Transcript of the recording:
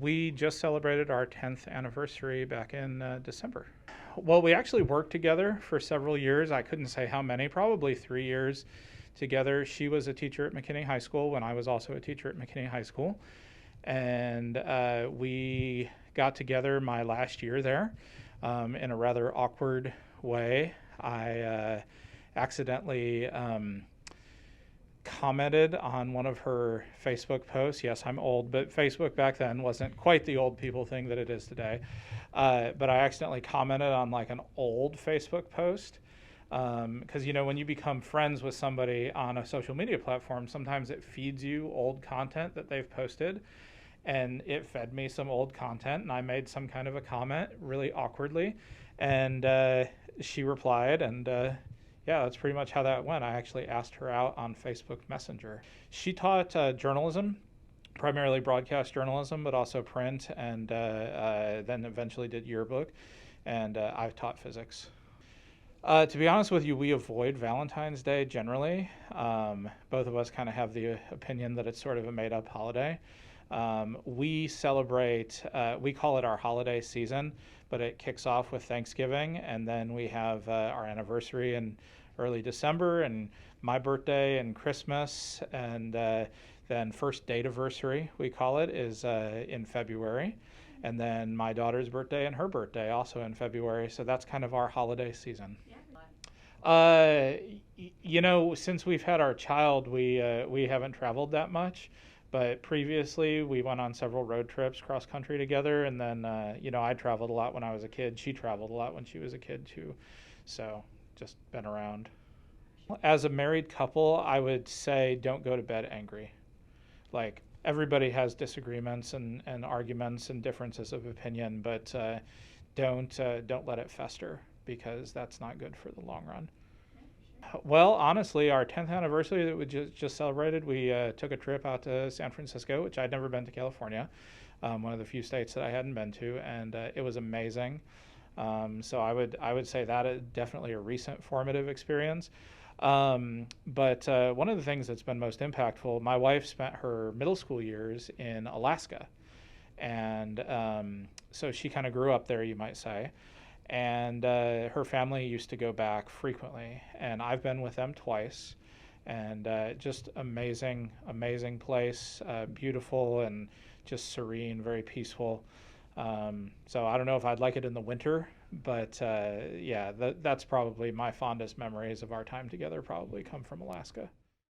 We just celebrated our 10th anniversary back in December. Well, we actually worked together for several years. I couldn't say how many, probably 3 years together. She was a teacher at McKinney High School when I was also a teacher at McKinney High School. And we got together my last year there in a rather awkward way. I accidentally commented on one of her Facebook posts. Yes, I'm old, but Facebook back then wasn't quite the old people thing that it is today. But I accidentally commented on like an old Facebook post. Because, when you become friends with somebody on a social media platform, sometimes it feeds you old content that they've posted. And it fed me some old content, and I made some kind of a comment really awkwardly. And she replied, and yeah, that's pretty much how that went. I actually asked her out on Facebook Messenger. She taught journalism, primarily broadcast journalism, but also print, and then eventually did yearbook. And I've taught physics. To be honest with you, we avoid Valentine's Day generally. Both of us kind of have the opinion that it's sort of a made-up holiday. We celebrate, we call it our holiday season, but it kicks off with Thanksgiving, and then we have our anniversary in early December, and my birthday and Christmas, and then first date-iversary, we call it, is in February. And then my daughter's birthday and her birthday also in February, so that's kind of our holiday season. Since we've had our child, we haven't traveled that much. But previously, we went on several road trips cross country together. And then, I traveled a lot when I was a kid. She traveled a lot when she was a kid, too. So just been around. As a married couple, I would say don't go to bed angry. Like, everybody has disagreements and arguments and differences of opinion, but don't let it fester, because that's not good for the long run. Well, honestly, our 10th anniversary that we just celebrated, we took a trip out to San Francisco, which I'd never been to California, one of the few states that I hadn't been to, and it was amazing. So I would say that is definitely a recent formative experience. But one of the things that's been most impactful, my wife spent her middle school years in Alaska. And so she kind of grew up there, you might say. And her family used to go back frequently, and I've been with them twice, and just amazing place, beautiful and just serene, very peaceful. So I don't know if I'd like it in the winter, but yeah, that's probably my fondest memories of our time together probably come from Alaska.